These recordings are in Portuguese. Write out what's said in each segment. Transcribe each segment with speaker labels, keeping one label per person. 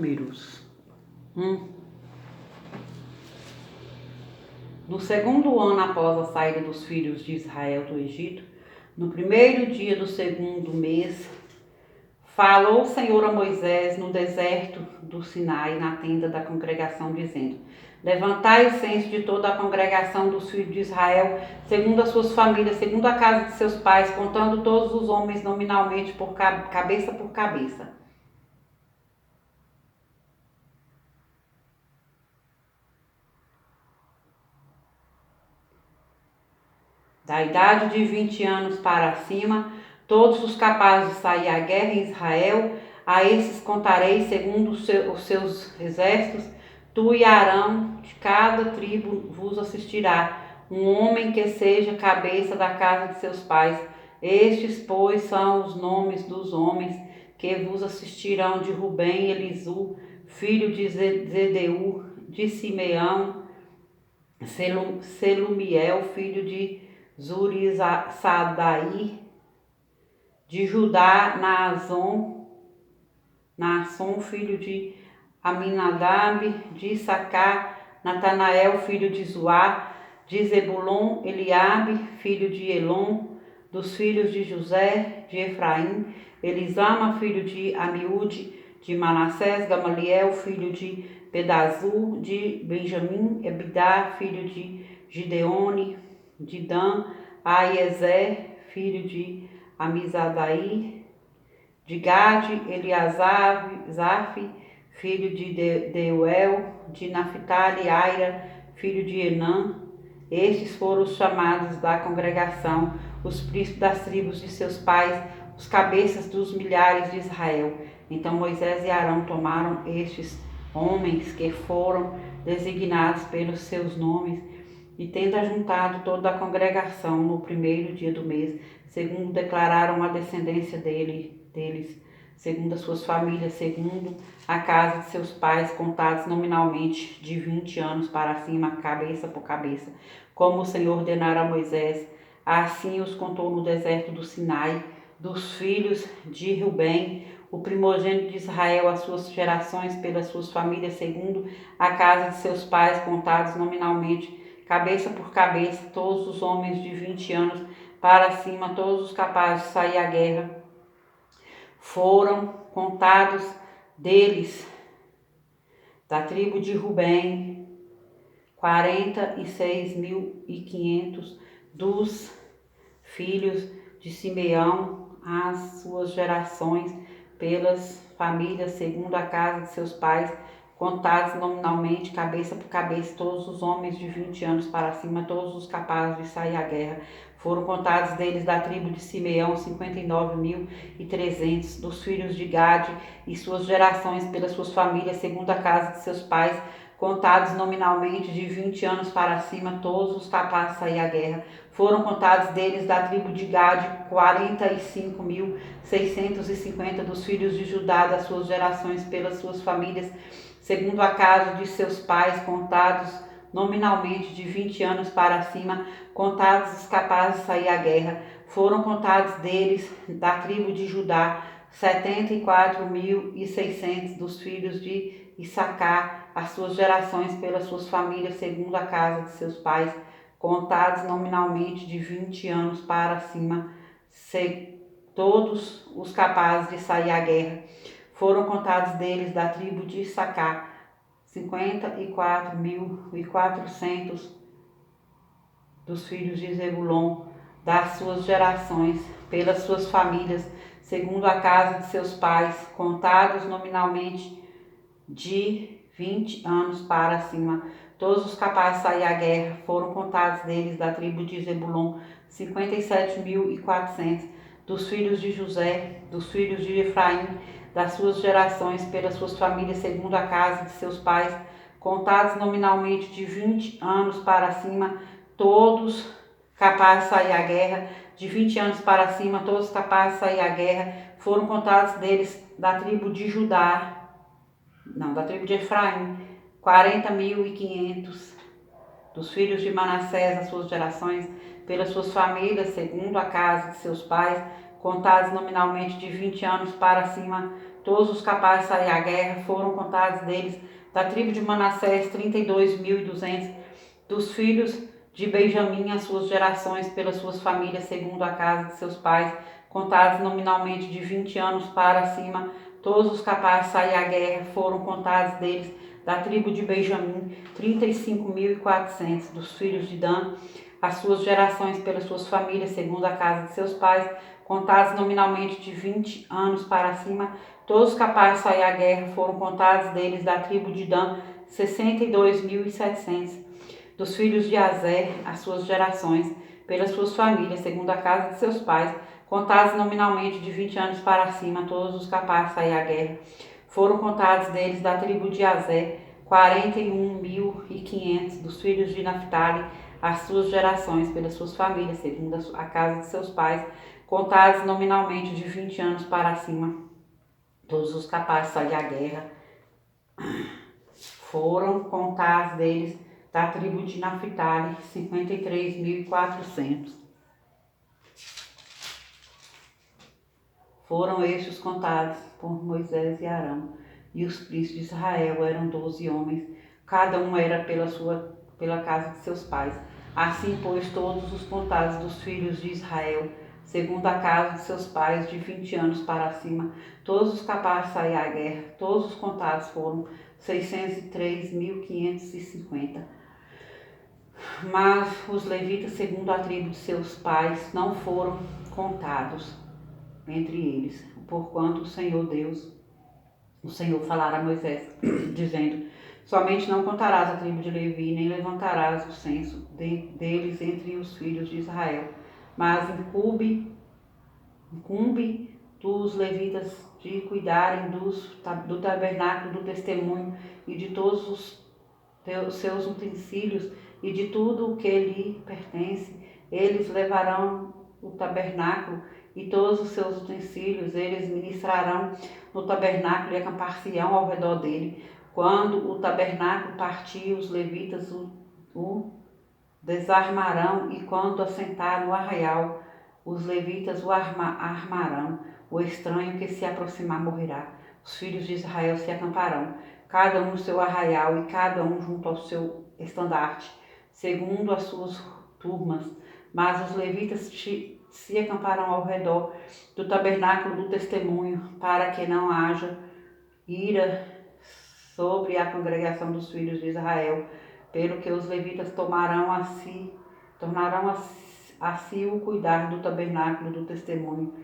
Speaker 1: Números 1. No segundo ano após a saída dos filhos de Israel do Egito, no primeiro dia do segundo mês, falou o Senhor a Moisés no deserto do Sinai, na tenda da congregação, dizendo: Levantai o censo de toda a congregação dos filhos de Israel, segundo as suas famílias, segundo a casa de seus pais, contando todos os homens nominalmente, por cabeça por cabeça. Da idade de 20 anos para cima, todos os capazes de sair à guerra em Israel, a esses contarei segundo os seus exércitos. Tu e Arão, de cada tribo, vos assistirá, um homem que seja cabeça da casa de seus pais. Estes, pois, são os nomes dos homens que vos assistirão: de Rubem, Elisu, filho de Zedeur; de Simeão, Selumiel, filho de Zurisadaí; de Judá, Naasson, filho de Aminadab; de Issacar, Natanael, filho de Zuar; de Zebulon, Eliabe, filho de Elon; dos filhos de José, de Efraim, Elisama, filho de Amiúde; de Manassés, Gamaliel, filho de Pedazur; de Benjamim, Ebidá, filho de Gideone; de Dan, Aiezer, filho de Amizadaí; de Gade, Eliasaf, filho de Deuel; de Naphtali, Aira, filho de Enã. Estes foram os chamados da congregação, os príncipes das tribos de seus pais, os cabeças dos milhares de Israel. Então Moisés e Arão tomaram estes homens que foram designados pelos seus nomes, e tendo ajuntado toda a congregação no primeiro dia do mês, segundo declararam a descendência deles, segundo as suas famílias, segundo a casa de seus pais, contados nominalmente, de 20 anos para cima, cabeça por cabeça, como o Senhor ordenara a Moisés. Assim os contou no deserto do Sinai. Dos filhos de Rubem, o primogênito de Israel, as suas gerações pelas suas famílias, segundo a casa de seus pais, contados nominalmente, cabeça por cabeça, todos os homens de 20 anos para cima, todos os capazes de sair à guerra, foram contados deles, da tribo de Rubem, 46.500, dos filhos de Simeão, as suas gerações pelas famílias, segundo a casa de seus pais, contados nominalmente, cabeça por cabeça, todos os homens de 20 anos para cima, todos os capazes de sair à guerra, foram contados deles, da tribo de Simeão, 59.300, dos filhos de Gade e suas gerações pelas suas famílias, segundo a casa de seus pais, contados nominalmente, de 20 anos para cima, todos os capazes de sair à guerra, foram contados deles, da tribo de Gade, 45.650, dos filhos de Judá, das suas gerações pelas suas famílias, segundo a casa de seus pais, contados nominalmente, de 20 anos para cima, contados os capazes de sair à guerra, foram contados deles, da tribo de Judá, 74.600, dos filhos de Issacar, as suas gerações pelas suas famílias, segundo a casa de seus pais, contados nominalmente, de 20 anos para cima, todos os capazes de sair à guerra, foram contados deles, da tribo de Issacar, 54.400, dos filhos de Zebulon, das suas gerações pelas suas famílias, segundo a casa de seus pais, contados nominalmente, de 20 anos para cima, todos os capazes de sair à guerra, foram contados deles, da tribo de Zebulon, 57.400, dos filhos de José, dos filhos de Efraim, das suas gerações pelas suas famílias, segundo a casa de seus pais, contados nominalmente, de 20 anos para cima, todos capazes de sair à guerra, de 20 anos para cima, todos capazes de sair à guerra, foram contados deles, da tribo de Efraim, 40.500, dos filhos de Manassés, as suas gerações pelas suas famílias, segundo a casa de seus pais, contados nominalmente, de 20 anos para cima, todos os capazes de sair à guerra, foram contados deles. Da tribo de Manassés, 32.200, dos filhos de Benjamim, as suas gerações, pelas suas famílias, segundo a casa de seus pais, contados nominalmente de 20 anos para cima, todos os capazes de sair à guerra, foram contados deles. Da tribo de Benjamim, 35.400, dos filhos de Dan, as suas gerações pelas suas famílias, segundo a casa de seus pais, contados nominalmente de 20 anos para cima, todos os capazes de sair à guerra, foram contados deles. Da tribo de Dan, 62.700, dos filhos de Azer, as suas gerações, pelas suas famílias, segundo a casa de seus pais, contados nominalmente de 20 anos para cima, todos os capazes de sair à guerra, foram contados deles. Da tribo de Azer, 41.500, dos filhos de Naphtali, as suas gerações, pelas suas famílias, segundo a casa de seus pais, contados nominalmente de 20 anos para cima, todos os capazes de sair à guerra, foram contados deles. Da tribo de Naphtali, 53.400. Foram estes contados por Moisés e Arão, e os príncipes de Israel eram 12 homens, cada um era pela casa de seus pais. Assim, pois, todos os contados dos filhos de Israel, segundo a casa de seus pais, de 20 anos para cima, todos os capazes de sair à guerra, todos os contados foram 603.550. Mas os levitas, segundo a tribo de seus pais, não foram contados entre eles, porquanto o Senhor falara a Moisés, dizendo: somente não contarás a tribo de Levi, nem levantarás o censo deles entre os filhos de Israel, mas incumbe dos levitas de cuidarem do tabernáculo do testemunho e de todos os seus utensílios e de tudo o que lhe pertence. Eles levarão o tabernáculo e todos os seus utensílios, eles ministrarão no tabernáculo e acampar-se-ão ao redor dele. Quando o tabernáculo partir, os levitas o desarmarão, e quando assentar no arraial, os levitas o armarão. O estranho que se aproximar morrerá. Os filhos de Israel se acamparão, cada um no seu arraial e cada um junto ao seu estandarte, segundo as suas turmas. Mas os levitas se acamparão ao redor do tabernáculo do testemunho, para que não haja ira sobre a congregação dos filhos de Israel, pelo que os levitas tornarão a si o cuidar do tabernáculo do testemunho.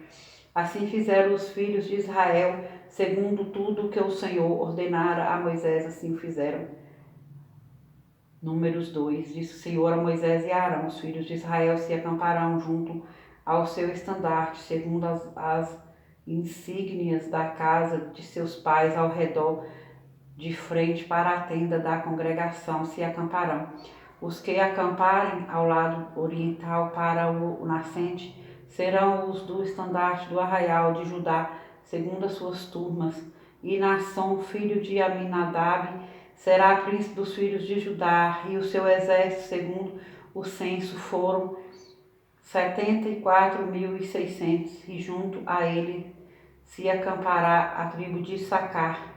Speaker 1: Assim fizeram os filhos de Israel, segundo tudo que o Senhor ordenara a Moisés, assim fizeram. Números 2. Disse o Senhor a Moisés e a Arão: os filhos de Israel se acamparão junto ao seu estandarte, segundo as insígnias da casa de seus pais, ao redor, de frente para a tenda da congregação, se acamparão. Os que acamparem ao lado oriental para o nascente serão os do estandarte do arraial de Judá, segundo as suas turmas. E Naasson, filho de Aminadab, será príncipe dos filhos de Judá, e o seu exército, segundo o censo, foram 74.600, e junto a ele se acampará a tribo de Issacar,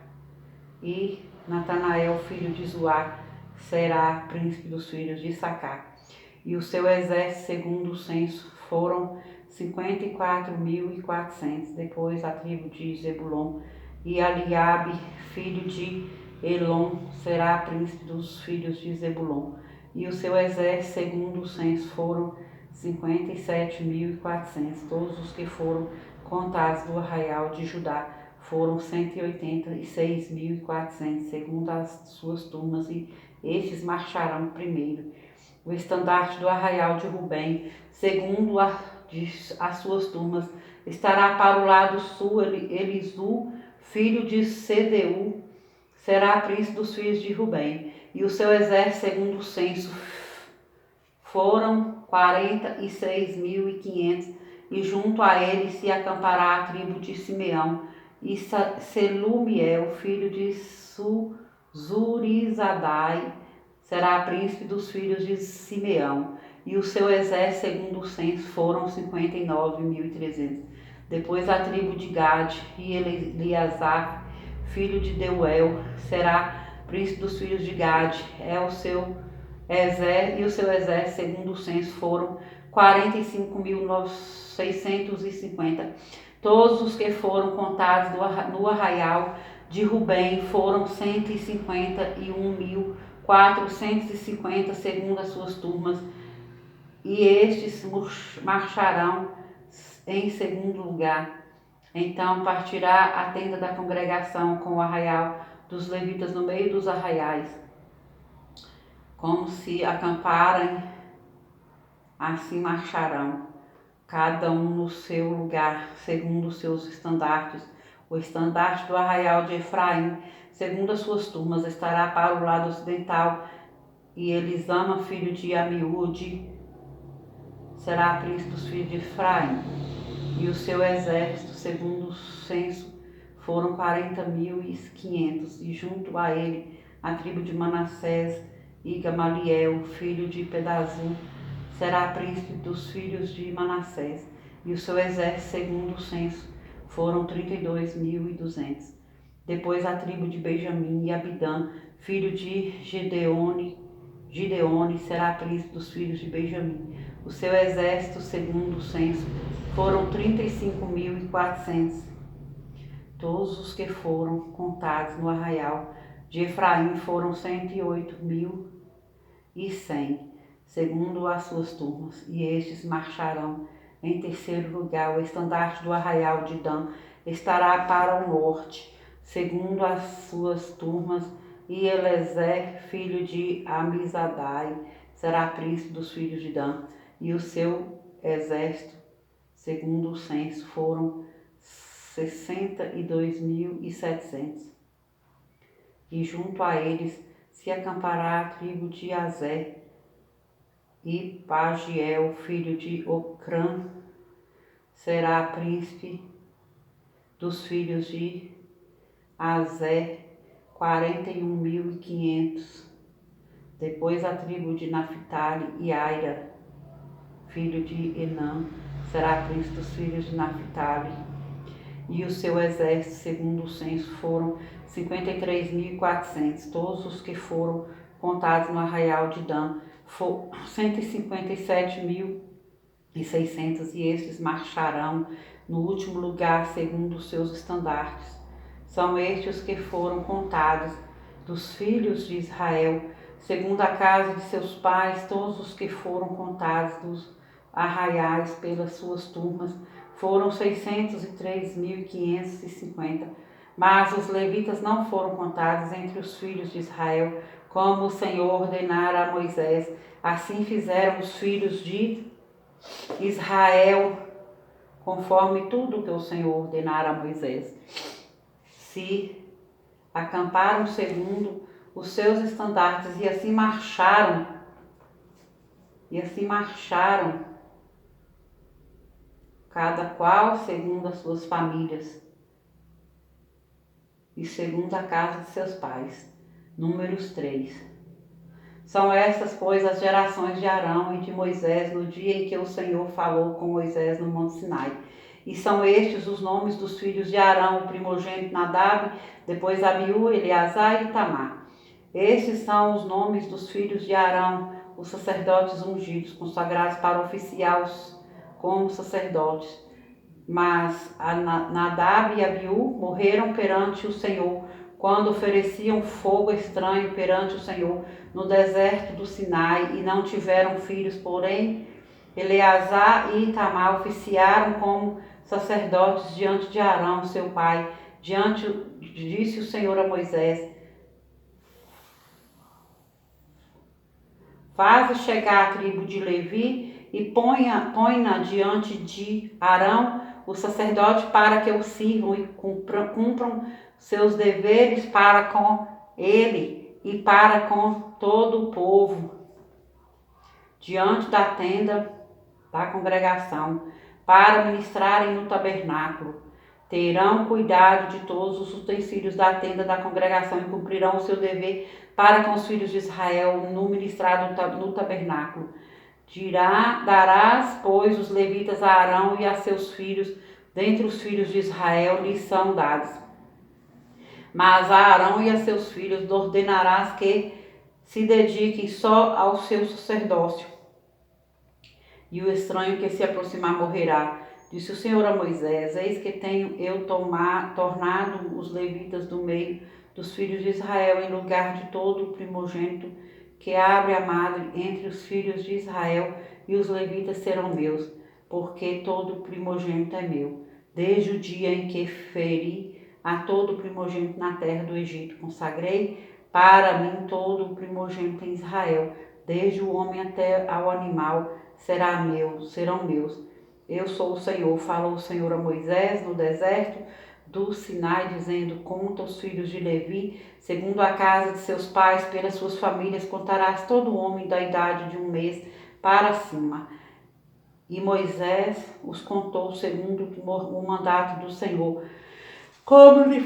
Speaker 1: e Natanael, filho de Zuar, será príncipe dos filhos de Issacar. E o seu exército, segundo o censo, foram 54.400. Depois a tribo de Zebulon, e Eliabe, filho de Elon, será príncipe dos filhos de Zebulon. E o seu exército, segundo o censo, foram 57.400. Todos os que foram contados do arraial de Judá foram 186.400, segundo as suas turmas, e estes marcharão primeiro. O estandarte do arraial de Rubem, segundo as suas turmas, estará para o lado sul. Elisu, filho de Sedeu, será príncipe dos filhos de Rubem. E o seu exército, segundo o censo, foram 46.500, e junto a ele se acampará a tribo de Simeão. E Selumiel, filho de Zurizadai, será príncipe dos filhos de Simeão. E o seu exército, segundo o censo, foram 59.300. Depois a tribo de Gade, e Eleazar, filho de Deuel, será príncipe dos filhos de Gade. E o seu exército, segundo o censo, foram 45.650. Todos os que foram contados no arraial de Rubem foram 151.450, segundo as suas turmas, e estes marcharão em segundo lugar. Então partirá a tenda da congregação com o arraial dos levitas no meio dos arraiais, como se acamparem, assim marcharão, cada um no seu lugar, segundo os seus estandartes. O estandarte do arraial de Efraim, segundo as suas turmas, estará para o lado ocidental, e Elisama, filho de Amiúde, será príncipe dos filhos de Efraim. E o seu exército, segundo o censo, foram 40.500, e junto a ele a tribo de Manassés, e Gamaliel, filho de Pedazur, será príncipe dos filhos de Manassés. E o seu exército, segundo o censo, foram 32.200. Depois a tribo de Benjamim, e Abidã, filho de Gideone, será príncipe dos filhos de Benjamim. O seu exército, segundo o censo, foram 35.400. Todos os que foram contados no arraial de Efraim foram 108.100, segundo as suas turmas, e estes marcharão em terceiro lugar. O estandarte do arraial de Dan estará para o norte, segundo as suas turmas, e Elezer, filho de Amizadai, será príncipe dos filhos de Dan. E o seu exército, segundo o censo, foram 62.700. E junto a eles se acampará a tribo de Azer, e Pagiel, filho de Ocrã, será príncipe dos filhos de Azer, 41.500. Depois a tribo de Naphtali, e Aira, filho de Enã, será príncipe dos filhos de Naphtali. E o seu exército, segundo o censo, foram 53.400. Todos os que foram contados no arraial de Dan foram 157.600, e estes marcharão no último lugar, segundo os seus estandartes. São estes os que foram contados dos filhos de Israel, segundo a casa de seus pais. Todos os que foram contados dos arraiais pelas suas turmas foram 603.550. Mas os levitas não foram contados entre os filhos de Israel, como o Senhor ordenara a Moisés. Assim fizeram os filhos de Israel, conforme tudo que o Senhor ordenara a Moisés. Se acamparam segundo os seus estandartes, e assim marcharam, cada qual segundo as suas famílias e segundo a casa de seus pais. Números 3. São estas, pois, as gerações de Arão e de Moisés no dia em que o Senhor falou com Moisés no Monte Sinai. E são estes os nomes dos filhos de Arão, o primogênito Nadab, depois Abiú, Eleazar e Itamar. Estes são os nomes dos filhos de Arão, os sacerdotes ungidos, consagrados para oficiar como sacerdotes. Mas Nadab e Abiú morreram perante o Senhor, quando ofereciam fogo estranho perante o Senhor no deserto do Sinai, e não tiveram filhos. Porém, Eleazar e Itamar oficiaram como sacerdotes diante de Arão, seu pai. Disse o Senhor a Moisés: faze chegar a tribo de Levi e põe-na diante de Arão, o sacerdote, para que o sirvam e cumpram seus deveres para com ele e para com todo o povo, diante da tenda da congregação, para ministrarem no tabernáculo. Terão cuidado de todos os utensílios da tenda da congregação e cumprirão o seu dever para com os filhos de Israel no ministrado no tabernáculo. Darás, pois, os levitas a Arão e a seus filhos dentre os filhos de Israel lhes são dados. Mas a Arão e a seus filhos ordenarás que se dediquem só ao seu sacerdócio, e o estranho que se aproximar morrerá. Disse o Senhor a Moisés: eis que tenho eu tornado os levitas do meio dos filhos de Israel em lugar de todo o primogênito que abre a madre entre os filhos de Israel, e os levitas serão meus, porque todo o primogênito é meu. Desde o dia em que feri a todo o primogênito na terra do Egito, consagrei para mim todo o primogênito em Israel, desde o homem até ao animal, serão meus. Eu sou o Senhor. Falou o Senhor a Moisés no deserto do Sinai, dizendo: conta os filhos de Levi, segundo a casa de seus pais, pelas suas famílias, contarás todo homem da idade de 1 mês para cima. E Moisés os contou segundo o mandato do Senhor, como lhe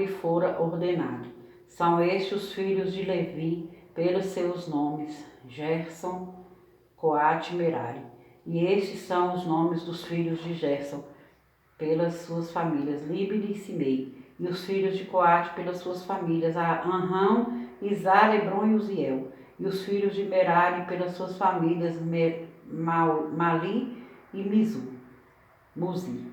Speaker 1: fora ordenado. São estes os filhos de Levi, pelos seus nomes: Gerson, Coate e Merari. E estes são os nomes dos filhos de Gerson, pelas suas famílias: Libni e Simei. E os filhos de Coate, pelas suas famílias: Anrão, Izar, Hebron e Uziel. E os filhos de Merari, pelas suas famílias: Mali e Muzi.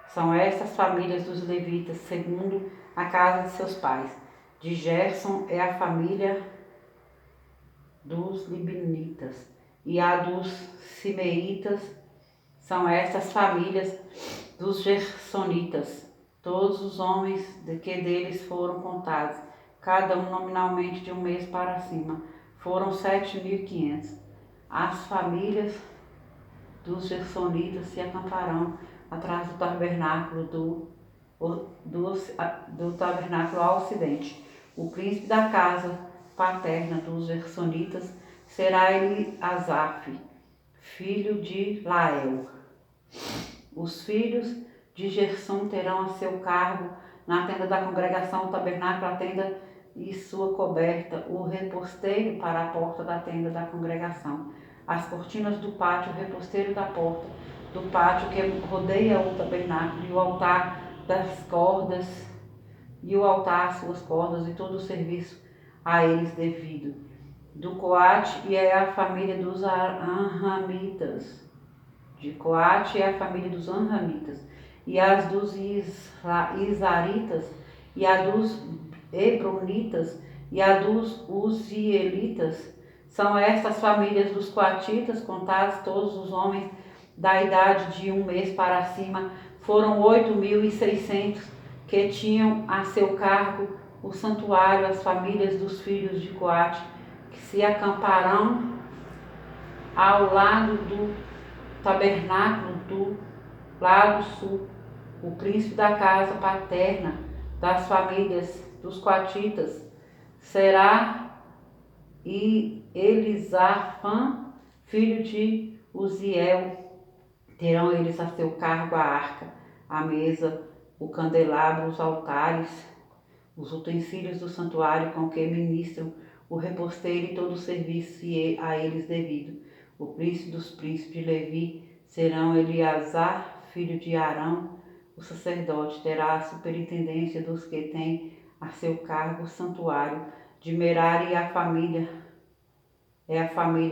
Speaker 1: São estas famílias dos levitas, segundo a casa de seus pais. De Gerson é a família dos libnitas, e a dos simeitas. São estas famílias dos gersonitas. Todos os homens que deles foram contados, cada um nominalmente de 1 mês para cima, foram 7.500. As famílias dos gersonitas se acamparão atrás do tabernáculo do tabernáculo ao ocidente. O príncipe da casa paterna dos gersonitas será Eliasaf, filho de Lael. Os filhos de Gerson terão a seu cargo na tenda da congregação, o tabernáculo, a tenda e sua coberta, o reposteiro para a porta da tenda da congregação, as cortinas do pátio, o reposteiro da porta do pátio que rodeia o tabernáculo, e o altar das cordas, e o altar, suas cordas, e todo o serviço a eles devido. Do Coate e é a família dos Anramitas. De Coate é a família dos Anramitas. E as dos Isaritas, e a dos Hebronitas, e a dos Uzielitas. São estas famílias dos coatitas, contados todos os homens da idade de 1 mês para cima, foram 8.600, que tinham a seu cargo o santuário, as famílias dos filhos de Coate, que se acamparão ao lado do tabernáculo do lado sul. O príncipe da casa paterna das famílias dos coatitas será Elisafã, filho de Uziel. Terão eles a seu cargo a arca, a mesa, o candelabro, os altares, os utensílios do santuário com que ministram, o reposteiro e todo o serviço a eles devido. O príncipe dos príncipes de Levi serão Eleazar, filho de Arão, o sacerdote. Terá a superintendência dos que têm a seu cargo o santuário. De Merari a família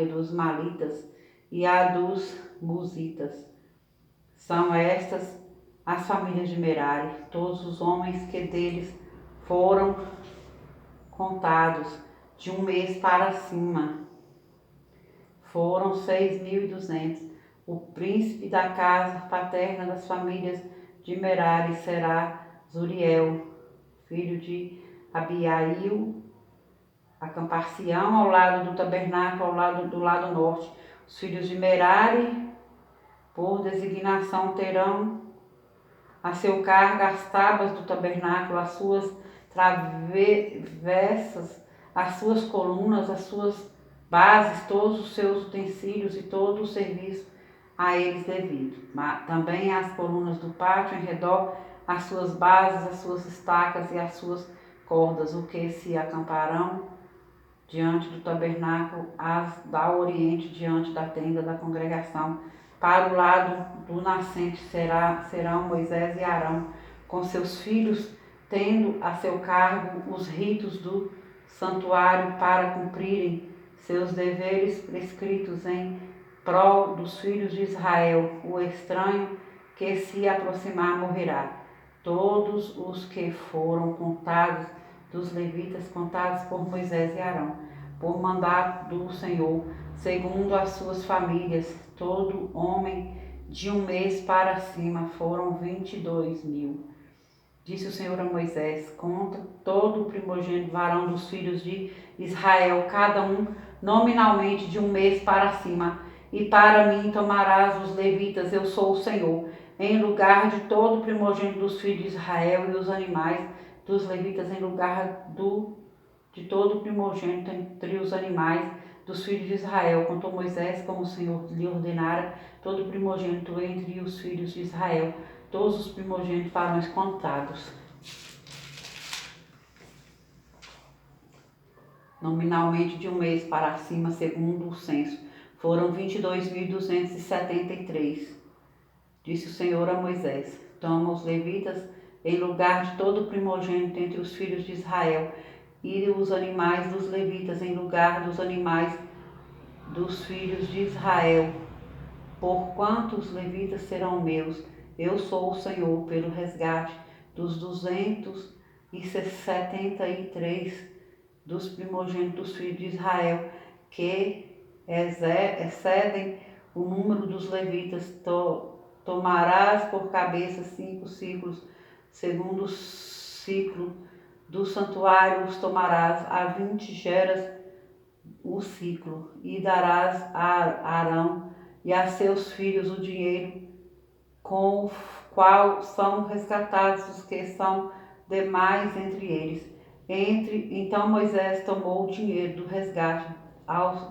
Speaker 1: dos Malitas e a dos Muzitas. São estas as famílias de Merari, todos os homens que deles foram contados de 1 mês para cima. Foram 6.200. O príncipe da casa paterna das famílias de Merari será Zuriel, filho de Abiail. Acampar-se-ão ao lado do tabernáculo, do lado norte. Os filhos de Merari, por designação, terão a seu cargo as tábuas do tabernáculo, as suas travessas, as suas colunas, as suas bases, todos os seus utensílios e todo o serviço a eles devido. Também as colunas do pátio em redor, as suas bases, as suas estacas e as suas cordas, o que se acamparão diante do tabernáculo, as da oriente diante da tenda da congregação. Para o lado do nascente serão Moisés e Arão, com seus filhos, tendo a seu cargo os ritos do santuário para cumprirem seus deveres prescritos em prol dos filhos de Israel. O estranho que se aproximar morrerá. Todos os que foram contados dos levitas, contados por Moisés e Arão, por mandato do Senhor, segundo as suas famílias, todo homem de 1 mês para cima, foram 22.000. Disse o Senhor a Moisés: conta todo o primogênito varão dos filhos de Israel, cada um nominalmente de 1 mês para cima, e para mim tomarás os levitas, eu sou o Senhor, em lugar de todo o primogênito dos filhos de Israel, e os animais dos levitas em lugar de todo o primogênito entre os animais dos filhos de Israel. Contou Moisés, como o Senhor lhe ordenara, todo o primogênito entre os filhos de Israel, todos os primogênitos varões contados, nominalmente de 1 mês para cima, segundo o censo, foram 22.273. Disse o Senhor a Moisés: toma os levitas em lugar de todo o primogênito entre os filhos de Israel, e os animais dos levitas em lugar dos animais dos filhos de Israel, porquanto os levitas serão meus. Eu sou o Senhor, pelo resgate dos 273 dos primogênitos dos filhos de Israel, que excedem o número dos levitas. Tomarás por cabeça 5 ciclos, segundo o ciclo do santuário os tomarás, a 20 geras o ciclo, e darás a Arão e a seus filhos o dinheiro com o qual são resgatados os que são demais entre eles. Então Moisés tomou o dinheiro do resgate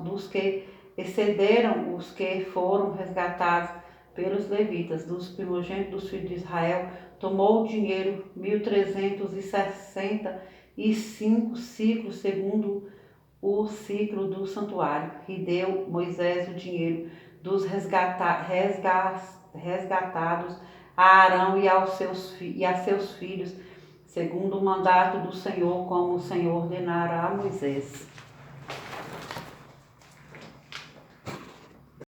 Speaker 1: dos que excederam os que foram resgatados pelos levitas, dos primogênitos dos filhos de Israel, tomou o dinheiro 1.365 ciclos, segundo o ciclo do santuário, e deu Moisés o dinheiro dos resgatados a Arão e a seus filhos, segundo o mandato do Senhor, como o Senhor ordenara a Moisés.